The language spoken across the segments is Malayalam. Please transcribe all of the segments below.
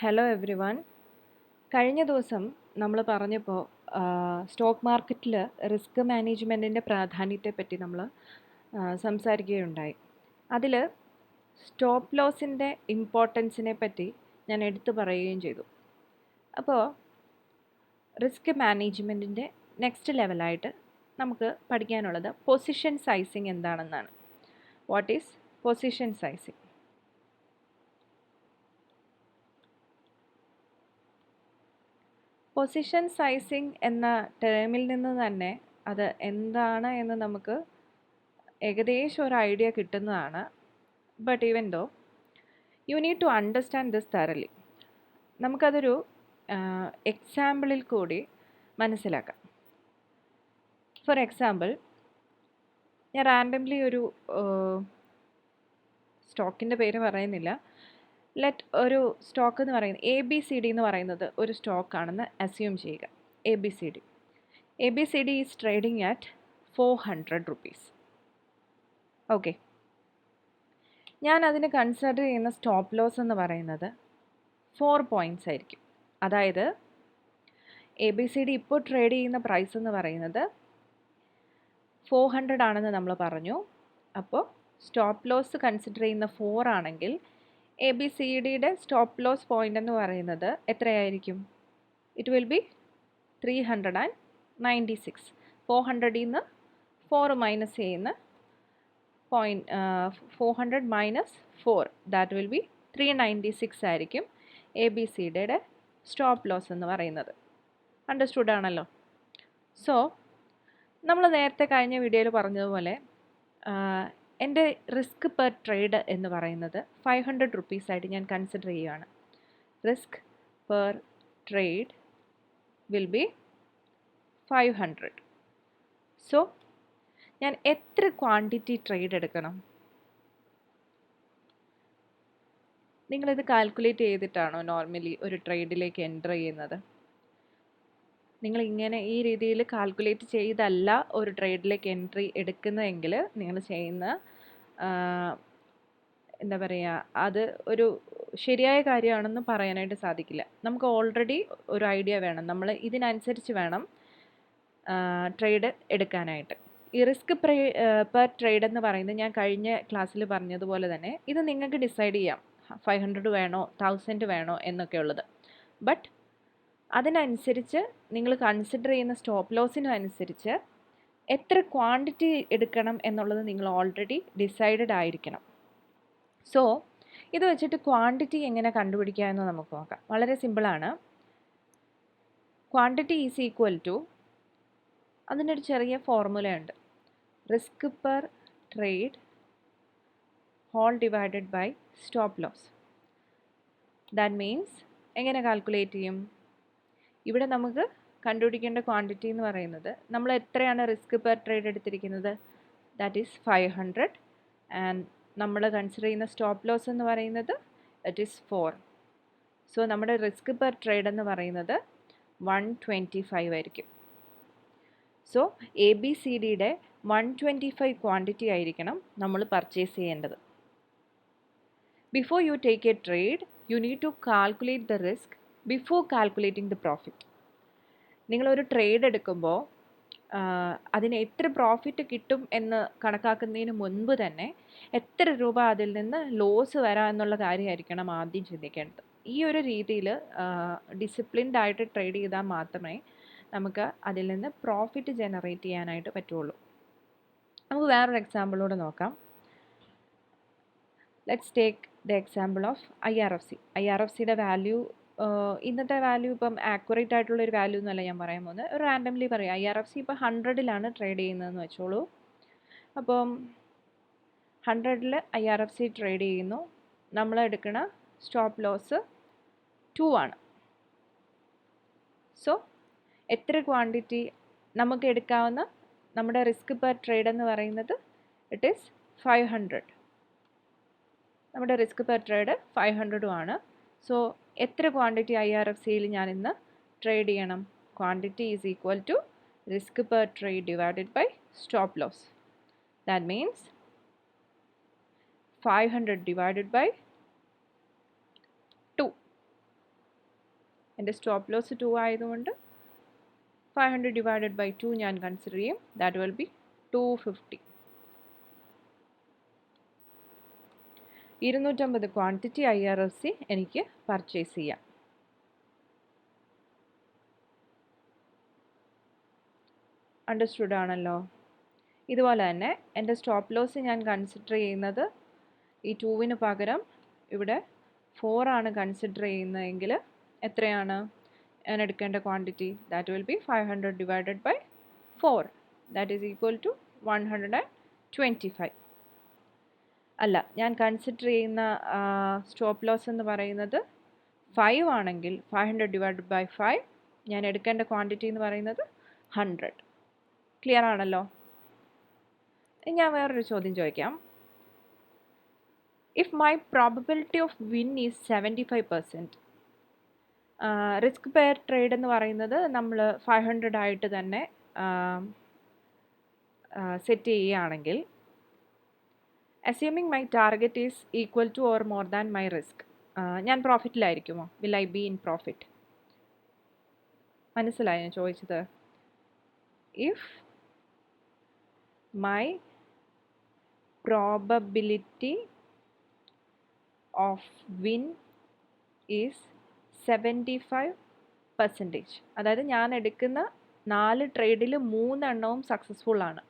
Hello every one. കഴിഞ്ഞ ദിവസം നമ്മൾ പറഞ്ഞപ്പോൾ സ്റ്റോക്ക് മാർക്കറ്റിൽ റിസ്ക് മാനേജ്മെൻറ്റിൻ്റെ പ്രാധാന്യത്തെപ്പറ്റി നമ്മൾ സംസാരിക്കുകയുണ്ടായി. അതിൽ സ്റ്റോപ്പ് ലോസിൻ്റെ ഇമ്പോർട്ടൻസിനെ പറ്റി ഞാൻ എടുത്തു പറയുകയും ചെയ്തു. അപ്പോൾ റിസ്ക് മാനേജ്മെൻറ്റിൻ്റെ നെക്സ്റ്റ് ലെവലായിട്ട് നമുക്ക് പഠിക്കാനുള്ളത് പൊസിഷൻ സൈസിങ് എന്താണെന്നാണ്. What is position sizing? Position sizing എന്ന ടേമിൽ നിന്ന് തന്നെ അത് എന്താണ് എന്ന് നമുക്ക് ഏകദേശം ഒരു ഐഡിയ കിട്ടുന്നതാണ്. But even though you need to understand this thoroughly. നമുക്കതൊരു എക്സാമ്പിളിൽ കൂടി മനസ്സിലാക്കാം. ഫോർ എക്സാമ്പിൾ, ഞാൻ റാൻഡംലി ഒരു സ്റ്റോക്കിൻ്റെ പേര് പറയുന്നില്ല. ഒരു സ്റ്റോക്ക് എന്ന് പറയുന്നത് ABCD എന്ന് പറയുന്നത് ഒരു സ്റ്റോക്കാണെന്ന് അസ്യൂം ചെയ്യുക. ABCD is trading at 400 rupees. Okay, ഞാൻ അതിന് കൺസിഡർ ചെയ്യുന്ന സ്റ്റോപ്പ് ലോസ് എന്ന് പറയുന്നത് 4 points ആയിരിക്കും. അതായത് ABCD ഇപ്പോൾ ട്രേഡ് ചെയ്യുന്ന പ്രൈസ് എന്ന് പറയുന്നത് 400 ആണെന്ന് നമ്മൾ പറഞ്ഞു. അപ്പോൾ സ്റ്റോപ്പ് ലോസ് കൺസിഡർ ചെയ്യുന്ന 4 ആണെങ്കിൽ ABCDയുടെ സ്റ്റോപ്പ് ലോസ് പോയിൻ്റ് എന്ന് പറയുന്നത് എത്രയായിരിക്കും? It will B 396. 400ൽ നിന്ന് 4 മൈനസ് ചെയ്യുന്ന point 400 minus 4, that will B 396 ആയിരിക്കും ABCDയുടെ സ്റ്റോപ്പ് ലോസ് എന്ന് പറയുന്നത്. അണ്ടർസ്റ്റുഡ് ആണല്ലോ? സോ നമ്മൾ നേരത്തെ കഴിഞ്ഞ വീഡിയോയിൽ പറഞ്ഞതുപോലെ എൻ്റെ റിസ്ക് പെർ ട്രേഡ് എന്ന് പറയുന്നത് 500 rupees ആയിട്ട് ഞാൻ കൺസിഡർ ചെയ്യുകയാണ്. Risk per trade will be 500. So ഞാൻ എത്ര ക്വാണ്ടിറ്റി ട്രേഡ് എടുക്കണം? നിങ്ങളിത് കാൽക്കുലേറ്റ് ചെയ്തിട്ടാണോ നോർമലി ഒരു ട്രേഡിലേക്ക് എൻ്റർ ചെയ്യുന്നത്? നിങ്ങളിങ്ങനെ ഈ രീതിയിൽ കാൽക്കുലേറ്റ് ചെയ്തല്ല ഒരു ട്രേഡിലേക്ക് എൻട്രി എടുക്കുന്നതെങ്കിൽ നിങ്ങൾ ചെയ്യുന്ന എന്താ പറയുക, അത് ഒരു ശരിയായ കാര്യമാണെന്ന് പറയാനായിട്ട് സാധിക്കില്ല. നമുക്ക് ഓൾറെഡി ഒരു ഐഡിയ വേണം, നമ്മൾ ഇതിനനുസരിച്ച് വേണം ട്രേഡ് എടുക്കാനായിട്ട്. ഈ റിസ്ക് പെർ ട്രേഡ് എന്ന് പറയുന്നത് ഞാൻ കഴിഞ്ഞ ക്ലാസ്സിൽ പറഞ്ഞതുപോലെ തന്നെ ഇത് നിങ്ങൾക്ക് ഡിസൈഡ് ചെയ്യാം, 500 വേണോ 1000 വേണോ എന്നൊക്കെ ഉള്ളത്. ബട്ട് അതിനനുസരിച്ച് നിങ്ങൾ കൺസിഡർ ചെയ്യുന്ന സ്റ്റോപ്പ് ലോസിനും അനുസരിച്ച് എത്ര ക്വാണ്ടിറ്റി എടുക്കണം എന്നുള്ളത് നിങ്ങൾ ഓൾറെഡി ഡിസൈഡഡ് ആയിരിക്കണം. സോ ഇത് വെച്ചിട്ട് ക്വാണ്ടിറ്റി എങ്ങനെ കണ്ടുപിടിക്കുക എന്ന് നമുക്ക് നോക്കാം. വളരെ സിമ്പിളാണ്. ക്വാണ്ടിറ്റി ഈസ് ഈക്വൽ ടു, അതിനൊരു ചെറിയ ഫോർമുലയുണ്ട്, risk per trade whole divided by stop loss. That means എങ്ങനെ കാൽക്കുലേറ്റ് ചെയ്യും? ഇവിടെ നമുക്ക് കണ്ടുപിടിക്കേണ്ട ക്വാണ്ടിറ്റി എന്ന് പറയുന്നത്, നമ്മൾ എത്രയാണ് റിസ്ക് പെർ ട്രേഡ് എടുത്തിരിക്കുന്നത്, ദാറ്റ് ഈസ് 500, ആൻഡ് നമ്മൾ കൺസിഡർ ചെയ്യുന്ന സ്റ്റോപ്പ് ലോസ് എന്ന് പറയുന്നത് ദാറ്റ് ഈസ് 4. സോ നമ്മുടെ റിസ്ക് പെർ ട്രേഡ് എന്ന് പറയുന്നത് 125 ആയിരിക്കും. സോ ABCDയുടെ 125 ക്വാണ്ടിറ്റി ആയിരിക്കണം നമ്മൾ പർച്ചേസ് ചെയ്യേണ്ടത്. Before you take a trade you need to calculate the risk before calculating the profit. നിങ്ങളൊരു ട്രേഡ് എടുക്കുമ്പോൾ അതിന് എത്ര പ്രോഫിറ്റ് കിട്ടും എന്ന് കണക്കാക്കുന്നതിന് മുൻപ് തന്നെ എത്ര രൂപ അതിൽ നിന്ന് ലോസ് വരാം എന്നുള്ള കാര്യമായിരിക്കണം ആദ്യം ചിന്തിക്കേണ്ടത്. ഈ ഒരു രീതിയിൽ ഡിസിപ്ലിൻഡ് ആയിട്ട് ട്രേഡ് ചെയ്താൽ മാത്രമേ നമുക്ക് അതിൽ നിന്ന് പ്രോഫിറ്റ് ജനറേറ്റ് ചെയ്യാനായിട്ട് പറ്റുള്ളൂ. നമുക്ക് വേറൊരു എക്സാമ്പിളൂടെ നോക്കാം. Let's take the example of IRFCയുടെ വാല്യൂ. ഇന്നത്തെ വാല്യൂ ഇപ്പം ആക്യുറേറ്റ് ആയിട്ടുള്ളൊരു വാല്യൂ എന്നല്ല ഞാൻ പറയാൻ പോകുന്നത്, ഒരു റാൻഡംലി പറയാം. IRFC ഇപ്പോൾ 100ലാണ് ട്രേഡ് ചെയ്യുന്നതെന്ന് വെച്ചോളൂ. അപ്പം 100ൽ IRFC ട്രേഡ് ചെയ്യുന്നു. നമ്മൾ എടുക്കുന്ന സ്റ്റോപ്പ് ലോസ് 2 ആണ്. സോ എത്ര ക്വാണ്ടിറ്റി നമുക്ക് എടുക്കാവുന്ന നമ്മുടെ റിസ്ക് പെർ ട്രേഡ് എന്ന് പറയുന്നത് ഇറ്റ് ഈസ് 500. നമ്മുടെ റിസ്ക് പെർ ട്രേഡ് 500 ആണ്. സോ എത്ര ക്വാണ്ടിറ്റി IRFCയിൽ ഞാൻ ഇന്ന് ട്രേഡ് ചെയ്യണം? Quantity is equal to risk per trade divided by stop loss. That means 500 divided by 2. എൻ്റെ സ്റ്റോപ്പ് ലോസ് 2 ആയതുകൊണ്ട് 500 ഡിവൈഡഡ് ബൈ 2 ഞാൻ കൺസിഡർ ചെയ്യും. That will B 250. 250 quantity IRFC എനിക്ക് പർച്ചേസ് ചെയ്യാം. അണ്ടർസ്റ്റുഡ് ആണല്ലോ. ഇതുപോലെ തന്നെ എൻ്റെ സ്റ്റോപ്പ് ലോസ് ഞാൻ കൺസിഡർ ചെയ്യുന്നത് ഈ 2-ന് പകരം ഇവിടെ 4 ആണ് കൺസിഡർ ചെയ്യുന്നതെങ്കിൽ എത്രയാണ് ഞാൻ എടുക്കേണ്ട quantity? That will be 500 divided by 4. That is equal to 125. അല്ല, ഞാൻ കൺസിഡർ ചെയ്യുന്ന സ്റ്റോപ്പ് ലോസ് എന്ന് പറയുന്നത് 5 ആണെങ്കിൽ 500 ഡിവൈഡഡ് ബൈ 5 ഞാൻ എടുക്കേണ്ട ക്വാണ്ടിറ്റി എന്ന് പറയുന്നത് 100. ക്ലിയർ ആണല്ലോ. ഞാൻ വേറൊരു ചോദ്യം ചോദിക്കാം. If my probability of win is 75%, risk per trade എന്ന് പറയുന്നത് നമ്മൾ 500 ആയിട്ട് തന്നെ സെറ്റ് ചെയ്യുകയാണെങ്കിൽ, assuming my target is equal to or more than my risk, ഞാൻ പ്രോഫിറ്റിലായിരിക്കുമോ? Will I be in profit? മനസ്സിലായോ ഞാൻ ചോദിച്ചത്? If my probability of win is 75%, അതായത് ഞാൻ എടുക്കുന്ന 4 ട്രേഡിൽ 3 എണ്ണവും സക്സസ്ഫുൾ ആണ്,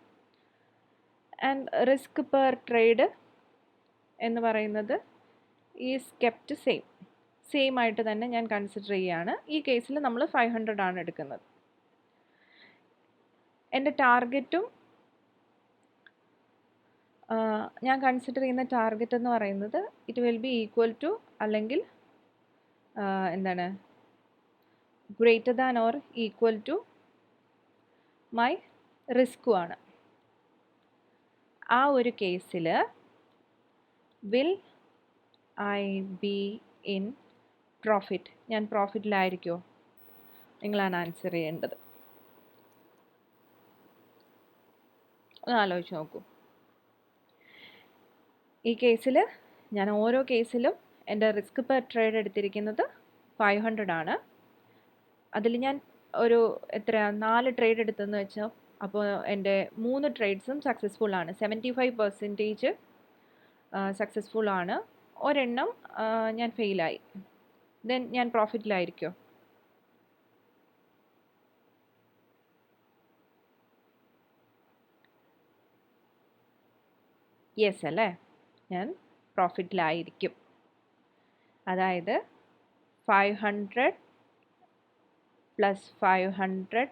ആൻഡ് റിസ്ക് പെർ ട്രേഡ് എന്ന് പറയുന്നത് ഈസ് കെപ്റ്റ് സെയിം ആയിട്ട് തന്നെ ഞാൻ കൺസിഡർ ചെയ്യുകയാണ്. ഈ കേസിൽ നമ്മൾ 500 ആണ് എടുക്കുന്നത്. എൻ്റെ ടാർഗറ്റും ഞാൻ കൺസിഡർ ചെയ്യുന്ന ടാർഗറ്റ് എന്ന് പറയുന്നത് it will be equal to അല്ലെങ്കിൽ എന്താണ് greater than or equal to my റിസ്ക്കുമാണ്. ആ ഒരു കേസിൽ will I be in profit? ഞാൻ പ്രോഫിറ്റിലായിരിക്കുമോ? നിങ്ങളാണ് ആൻസർ ചെയ്യേണ്ടത്. ഒന്ന് ആലോചിച്ച് നോക്കൂ. ഈ കേസിൽ ഞാൻ ഓരോ കേസിലും എൻ്റെ റിസ്ക് പെർ ട്രേഡ് എടുത്തിരിക്കുന്നത് 500 ആണ്. അതിൽ ഞാൻ ഒരു 4 ട്രേഡ് എടുത്തെന്ന് വെച്ചോ, അപ്പോൾ എൻ്റെ 3 ട്രേഡ്സും സക്സസ്ഫുൾ ആണ്, 75% സക്സസ്ഫുൾ ആണ്. ഒരെണ്ണം ഞാൻ ഫെയിലായി. ദെൻ ഞാൻ പ്രോഫിറ്റിലായിരിക്കുമോ? യെസ് അല്ലേ, ഞാൻ പ്രോഫിറ്റിലായിരിക്കും. അതായത് 500 പ്ലസ് 500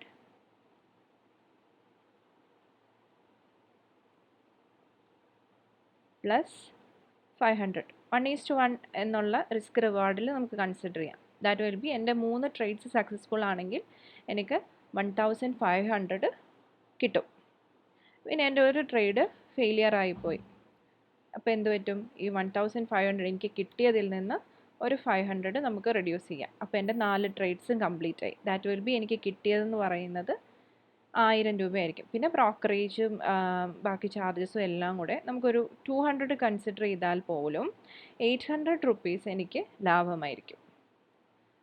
പ്ലസ് 500 1:1 എന്നുള്ള റിസ്ക് റിവാർഡിൽ നമുക്ക് കൺസിഡർ ചെയ്യാം. ദാറ്റ് വിൽ ബി എൻ്റെ 3 ട്രേഡ്സ് സക്സസ്ഫുൾ ആണെങ്കിൽ എനിക്ക് 1500 കിട്ടും. പിന്നെ എൻ്റെ ഒരു ട്രേഡ് ഫെയിലിയർ ആയിപ്പോയി. അപ്പോൾ എന്ത് പറ്റും? ഈ 1500 എനിക്ക് കിട്ടിയതിൽ നിന്ന് ഒരു 500 നമുക്ക് റെഡ്യൂസ് ചെയ്യാം. അപ്പോൾ എൻ്റെ 4 ട്രേഡ്സും കംപ്ലീറ്റ് ആയി. ദാറ്റ് വിൽ ബി എനിക്ക് കിട്ടിയതെന്ന് പറയുന്നത് 1000 രൂപയായിരിക്കും. പിന്നെ ബ്രോക്കറേജും ബാക്കി ചാർജസും എല്ലാം കൂടെ നമുക്കൊരു 200 കൺസിഡർ ചെയ്താൽ പോലും 800 റുപ്പീസ് എനിക്ക് ലാഭമായിരിക്കും.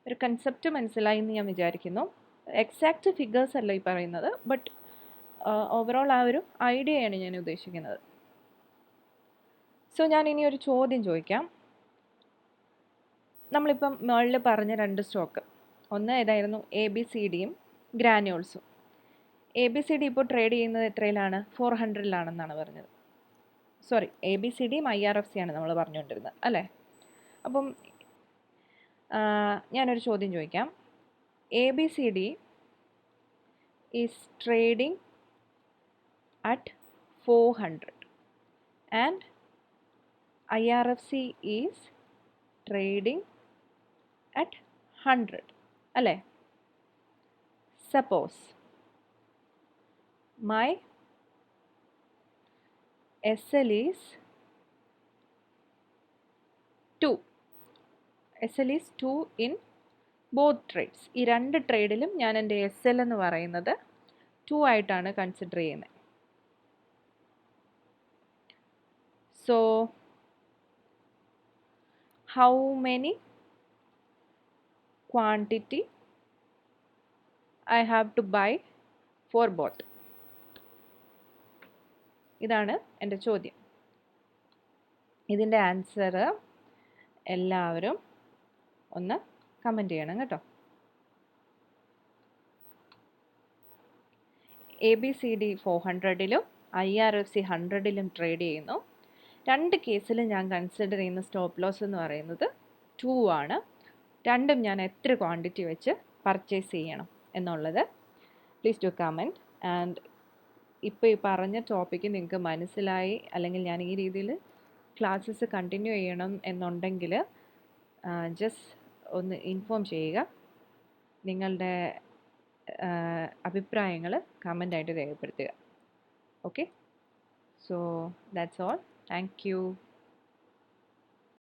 ഒരു കൺസെപ്റ്റ് മനസ്സിലായി എന്ന് ഞാൻ വിചാരിക്കുന്നു. എക്സാക്റ്റ് ഫിഗേഴ്സ് അല്ല ഈ പറയുന്നത്, ബട്ട് ഓവറോൾ ആ ഒരു ഐഡിയയാണ് ഞാൻ ഉദ്ദേശിക്കുന്നത്. സോ ഞാൻ ഇനി ഒരു ചോദ്യം ചോദിക്കാം. നമ്മളിപ്പം മുകളിൽ പറഞ്ഞ 2 സ്റ്റോക്ക്, ഒന്ന് ഏതായിരുന്നു? ABCDയും ഗ്രാന്യൂൾസും. ABCD ഇപ്പോൾ ട്രേഡ് ചെയ്യുന്നത് എത്രയിലാണ്? 400-ലാണെന്നാണ് പറഞ്ഞത്. സോറി, ABCDയും IRFC ആണ് നമ്മൾ പറഞ്ഞുകൊണ്ടിരുന്നത് അല്ലേ? അപ്പം ഞാനൊരു ചോദ്യം ചോദിക്കാം. ABCD is trading at 400 and IRFC is trading at 100 അല്ലേ? Suppose my SL is 2. SL is 2 in both trades. ഈ 2 ട്രേഡിലും ഞാൻ എൻ്റെ SL എന്ന് പറയുന്നത് 2 ആയിട്ടാണ് കൺസിഡർ ചെയ്യുന്നത്. So how many quantity I have to buy for both? ഇതാണ് എൻ്റെ ചോദ്യം. ഇതിൻ്റെ ആൻസർ എല്ലാവരും ഒന്ന് കമൻറ്റ് ചെയ്യണം കേട്ടോ. ABCD 400-ലും IRFC 100-ലും ട്രേഡ് ചെയ്യുന്നു. രണ്ട് കേസിലും ഞാൻ കൺസിഡർ ചെയ്യുന്ന സ്റ്റോപ്പ് ലോസ് എന്ന് പറയുന്നത് 2 ആണ്. രണ്ടും ഞാൻ എത്ര ക്വാണ്ടിറ്റി വെച്ച് പർച്ചേസ് ചെയ്യണം എന്നുള്ളത് പ്ലീസ് ടു കമൻറ്റ്. ആൻഡ് ഇപ്പോൾ ഈ പറഞ്ഞ ടോപ്പിക്ക് നിങ്ങൾക്ക് മനസ്സിലായി, അല്ലെങ്കിൽ ഞാൻ ഈ രീതിയിൽ ക്ലാസ്സസ് കണ്ടിന്യൂ ചെയ്യണം എന്നുണ്ടെങ്കിൽ ജസ്റ്റ് ഒന്ന് ഇൻഫോം ചെയ്യുക. നിങ്ങളുടെ അഭിപ്രായങ്ങൾ കമൻ്റായിട്ട് രേഖപ്പെടുത്തുക. Okay, so that's all. Thank you.